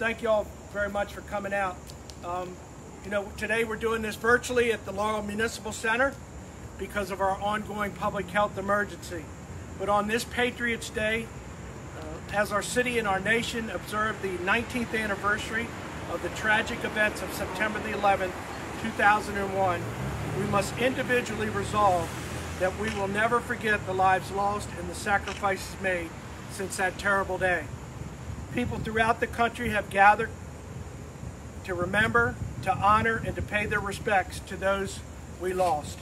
thank you all very much for coming out. Today we're doing this virtually at the Laurel Municipal Center because of our ongoing public health emergency. But on this Patriots Day, as our city and our nation observe the 19th anniversary of the tragic events of September the 11th, 2001, we must individually resolve that we will never forget the lives lost and the sacrifices made since that terrible day. People throughout the country have gathered to remember, to honor, and to pay their respects to those we lost.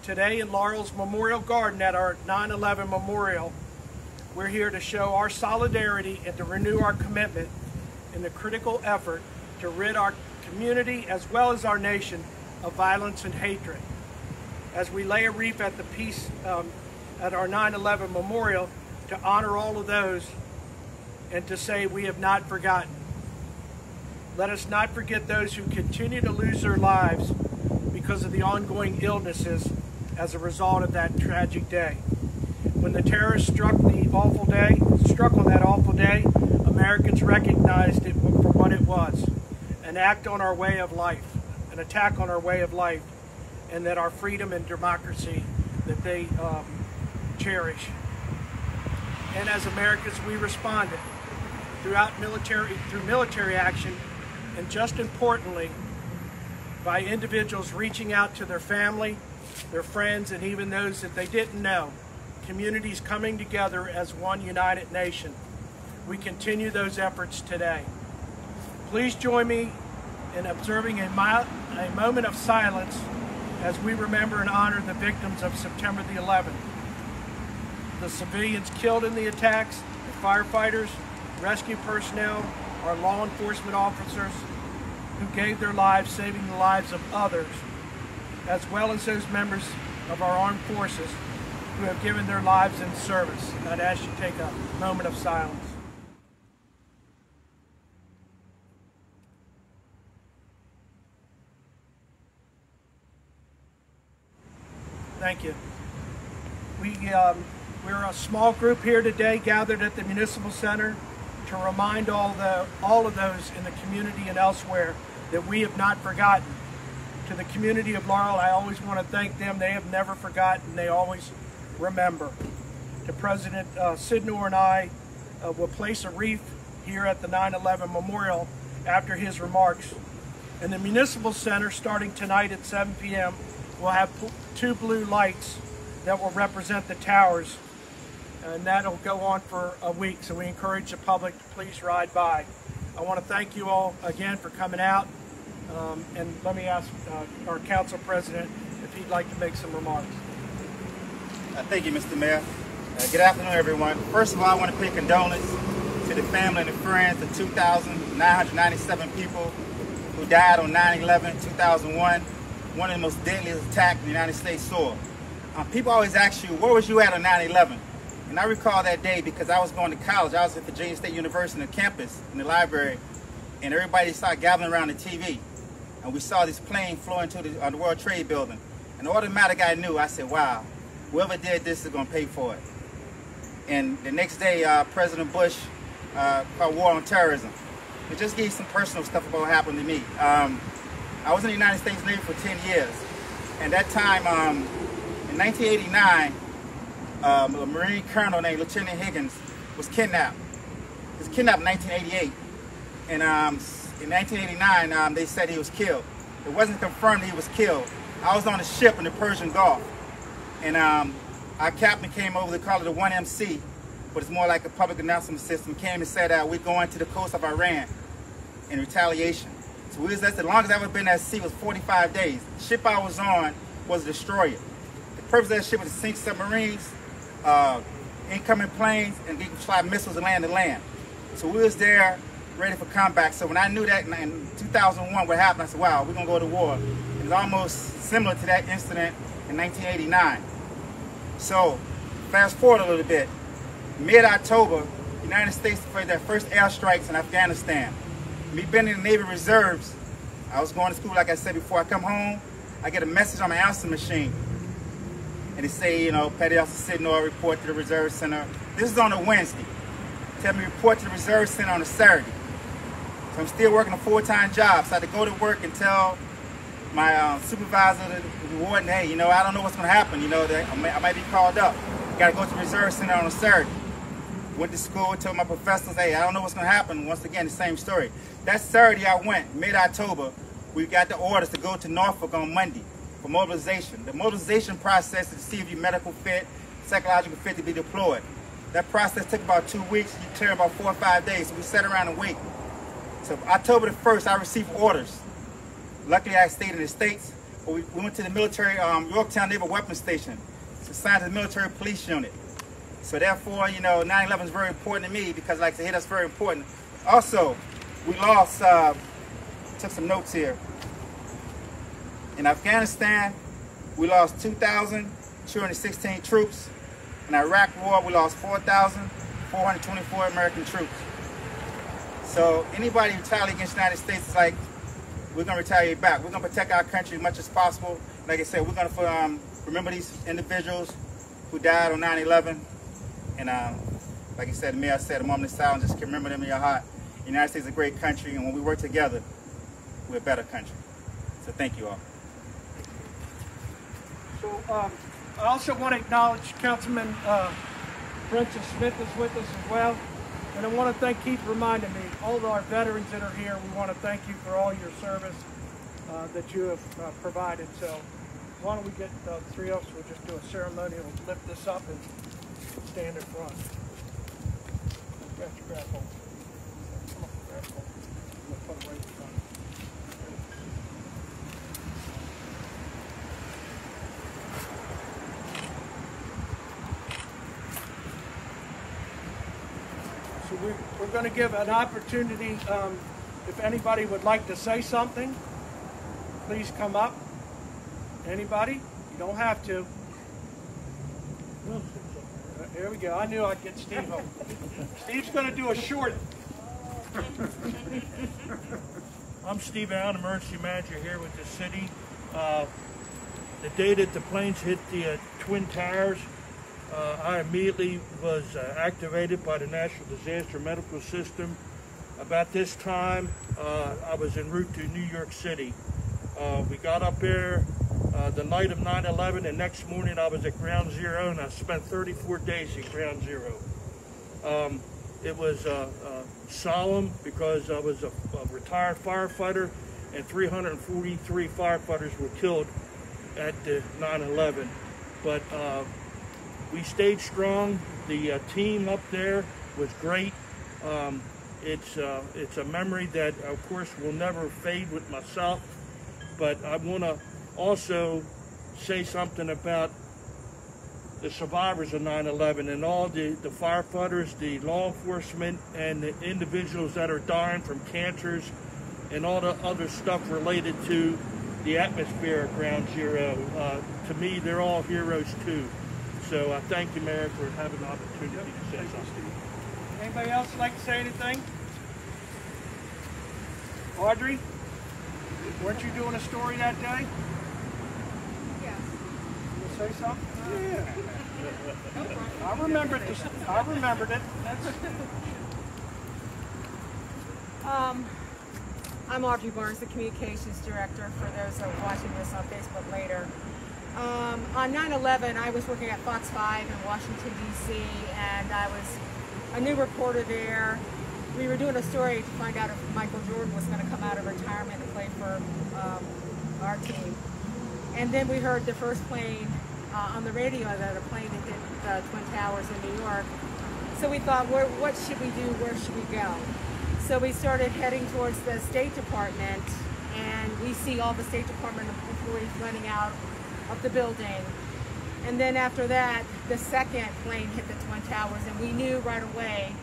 Today in Laurel's Memorial Garden at our 9/11 Memorial, we're here to show our solidarity and to renew our commitment in the critical effort to rid our community as well as our nation of violence and hatred. As we lay a wreath at the peace at our 9/11 Memorial to honor all of those and to say we have not forgotten. Let us not forget those who continue to lose their lives because of the ongoing illnesses as a result of that tragic day. When the terrorists struck on that awful day, Americans recognized it for what it was, an act on our way of life, an attack on our way of life, and that our freedom and democracy that they cherish. And as Americans, we responded through military action, and just importantly, by individuals reaching out to their family, their friends, and even those that they didn't know, communities coming together as one united nation. We continue those efforts today. Please join me in observing a moment of silence as we remember and honor the victims of September the 11th. The civilians killed in the attacks, the firefighters, rescue personnel, our law enforcement officers who gave their lives saving the lives of others, as well as those members of our armed forces who have given their lives in service. I'd ask you to take a moment of silence. Thank you. We're a small group here today gathered at the Municipal Center to remind all of those in the community and elsewhere that we have not forgotten. To the community of Laurel, I always want to thank them. They have never forgotten. They always remember. To President Sidnor and I will place a wreath here at the 9/11 Memorial after his remarks. In the Municipal Center, starting tonight at 7 p.m., we'll have two blue lights that will represent the towers, and that'll go on for a week, so we encourage the public to please ride by. I want to thank you all again for coming out, and let me ask our Council President if he'd like to make some remarks. Thank you, Mr. Mayor. Good afternoon, everyone. First of all, I want to pay condolence to the family and the friends of 2,997 people who died on 9/11/2001, one of the most deadliest attacks in the United States soil. People always ask you, where was you at on 9/11? And I recall that day because I was going to college. I was at Virginia State University on the campus, in the library, and everybody started gathering around the TV. And we saw this plane fly into the World Trade Building. And automatic I knew, I said, wow, whoever did this is going to pay for it. And the next day, President Bush called war on terrorism. It just gave some personal stuff about what happened to me. I was in the United States Navy for 10 years. And that time, in 1989, a Marine colonel named Lieutenant Higgins was kidnapped. He was kidnapped in 1988. And in 1989, they said he was killed. It wasn't confirmed he was killed. I was on a ship in the Persian Gulf. And our captain came over, they call it a 1MC, but it's more like a public announcement system, came and said we're going to the coast of Iran in retaliation. So we was there, the longest I've ever been at sea was 45 days. The ship I was on was a destroyer. The purpose of that ship was to sink submarines, incoming planes, and they could fly missiles and land to land. So we was there ready for combat. So when I knew that in 2001 what happened, I said, wow, we're going to go to war. It was almost similar to that incident in 1989. So fast forward a little bit. Mid-October, the United States deployed their first airstrikes in Afghanistan. Me being in the Navy Reserves, I was going to school, like I said before. I come home, I get a message on my answering machine. And they say, you know, Petty Officer Sidnor, report to the Reserve Center. This is on a Wednesday. Tell me report to the Reserve Center on a Saturday. So I'm still working a full-time job. So I had to go to work and tell my supervisor, the warden, hey, you know, I don't know what's going to happen. You know, I might be called up. Got to go to the reserve center on a Saturday. Went to school, told my professors, hey, I don't know what's going to happen. Once again, the same story. That Saturday I went, mid-October. We got the orders to go to Norfolk on Monday for mobilization. The mobilization process is to see if you're medical fit, psychological fit to be deployed. That process took about 2 weeks. You clear about 4 or 5 days. So we sat around and wait. So October the 1st, I received orders. Luckily, I stayed in the States. But we went to the military Yorktown Naval Weapons Station. It's assigned to the military police unit. So therefore, you know, 9/11 is very important to me because, like I said, that's very important. Also, we lost, took some notes here. In Afghanistan, we lost 2,216 troops. In Iraq War, we lost 4,424 American troops. So anybody who retaliates against the United States is like, we're going to retaliate back. We're going to protect our country as much as possible. Like I said, we're going to remember these individuals who died on 9/11. And like I said, the mayor said, a moment of silence, just remember them in your heart. The United States is a great country, and when we work together, we're a better country. So thank you all. So I also want to acknowledge Councilman Princess Smith is with us as well. And I want to thank Keith for reminding me, all of our veterans that are here, we want to thank you for all your service that you have provided. So why don't we get the three of us, we'll just do a ceremony, we'll lift this up and stand in front. Grab hold. Come on, grab hold. I'm going to put it right in front. So we're going to give an opportunity, if anybody would like to say something, please come up. Anybody? You don't have to. Here we go. I knew I'd get Steve home. Steve's going to do a short. I'm Steve Allen, Emergency Manager here with the city. The day that the planes hit the Twin Towers, I immediately was activated by the National Disaster Medical System. About this time, I was en route to New York City. We got up there the night of 9/11, and next morning I was at Ground Zero, and I spent 34 days at Ground Zero. It was solemn because I was a retired firefighter, and 343 firefighters were killed at the 9/11. But we stayed strong. The team up there was great. It's a memory that, of course, will never fade with myself. But I want to also say something about the survivors of 9/11 and all the firefighters, the law enforcement, and the individuals that are dying from cancers and all the other stuff related to the atmosphere at Ground Zero. To me, they're all heroes too. So I thank you, Mayor, for having the opportunity to say something. Anybody else like to say anything? Audrey, weren't you doing a story that day? Yes. You say something? Yeah. I remembered it. I'm Audrey Barnes, the Communications Director, for those that are watching this on Facebook later. On 9/11, I was working at Fox 5 in Washington, D.C., and I was a new reporter there. We were doing a story to find out if Michael Jordan was going to come out of retirement and play for our team. And then we heard the first plane on the radio that a plane had hit the Twin Towers in New York. So we thought, what should we do? Where should we go? So we started heading towards the State Department, and we see all the State Department employees running out of the building. And then after that, the second plane hit the Twin Towers, and we knew right away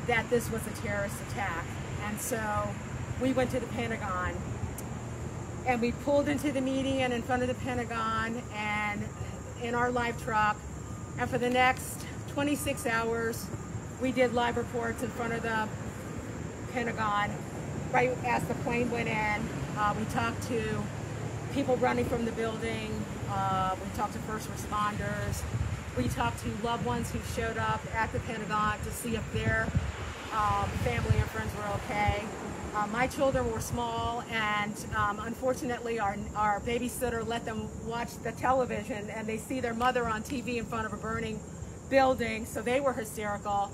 that this was a terrorist attack. And so we went to the Pentagon, and we pulled into the meeting and in front of the Pentagon and in our live truck. And for the next 26 hours, we did live reports in front of the Pentagon. Right as the plane went in, we talked to people running from the building. We talked to first responders. We talked to loved ones who showed up at the Pentagon to see if their family and friends were okay. My children were small, and unfortunately our babysitter let them watch the television, and they see their mother on TV in front of a burning building, so they were hysterical.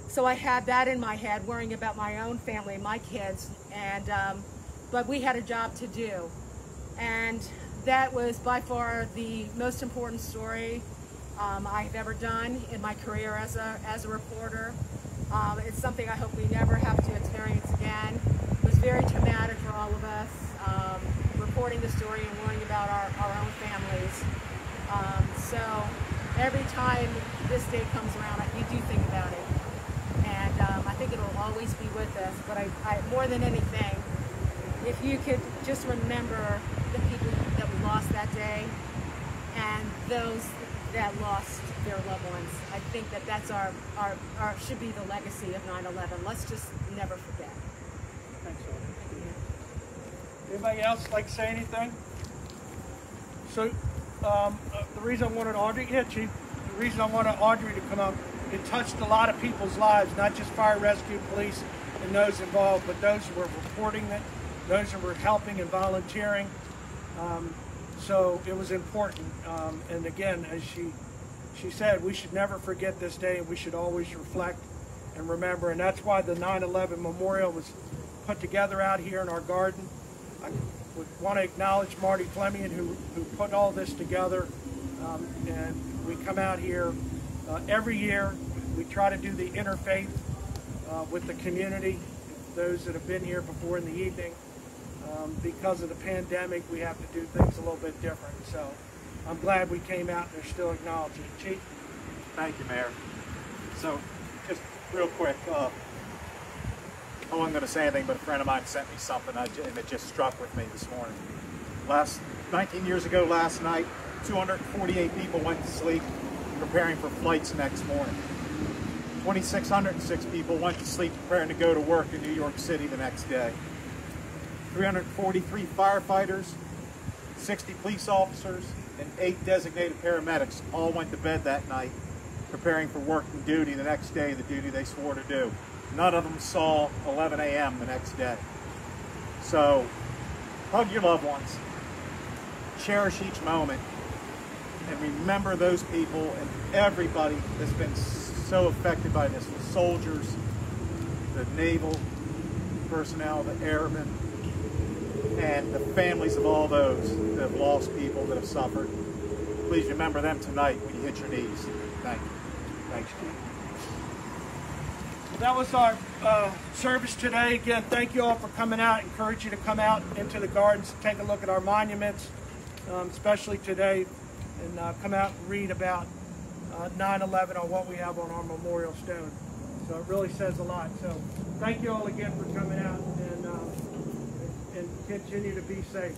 So I had that in my head, worrying about my own family, my kids, and but we had a job to do. And that was by far the most important story I've ever done in my career as a reporter. It's something I hope we never have to experience again. It was very traumatic for all of us, reporting the story and worrying about our own families. So every time this day comes around, you do think about it. And I think it'll always be with us. But I more than anything, if you could just remember the people that we lost that day and those that lost their loved ones. I think that that's our should be the legacy of 9/11. Let's just never forget. Thanks, Audrey. Anybody else like to say anything? So the reason I wanted Audrey, Chief, the reason I wanted Audrey to come up, it touched a lot of people's lives, not just fire rescue, police, and those involved, but those who were reporting it, those who were helping and volunteering. So it was important. And again, as she said, we should never forget this day, and we should always reflect and remember. And that's why the 9/11 memorial was put together out here in our garden. I would want to acknowledge Marty Fleming, who put all this together. And we come out here every year. We try to do the interfaith with the community, those that have been here before in the evening. Because of the pandemic, we have to do things a little bit different. So I'm glad we came out and they're still acknowledging. Chief? Thank you, Mayor. So just real quick, I wasn't going to say anything, but a friend of mine sent me something and it just struck with me this morning. 19 years ago last night, 248 people went to sleep preparing for flights next morning. 2,606 people went to sleep preparing to go to work in New York City the next day. 343 firefighters, 60 police officers, and 8 designated paramedics all went to bed that night preparing for work and duty the next day, the duty they swore to do. None of them saw 11 a.m. the next day. So hug your loved ones, cherish each moment, and remember those people and everybody that's been so affected by this, the soldiers, the naval personnel, the airmen, and the families of all those that have lost people, that have suffered. Please remember them tonight when you hit your knees. Thank you. Thanks, Chief. Well, that was our service today. Again, thank you all for coming out. I encourage you to come out into the gardens, take a look at our monuments, especially today, and come out and read about 9/11 on what we have on our memorial stone. So it really says a lot. So thank you all again for coming out, and continue to be safe.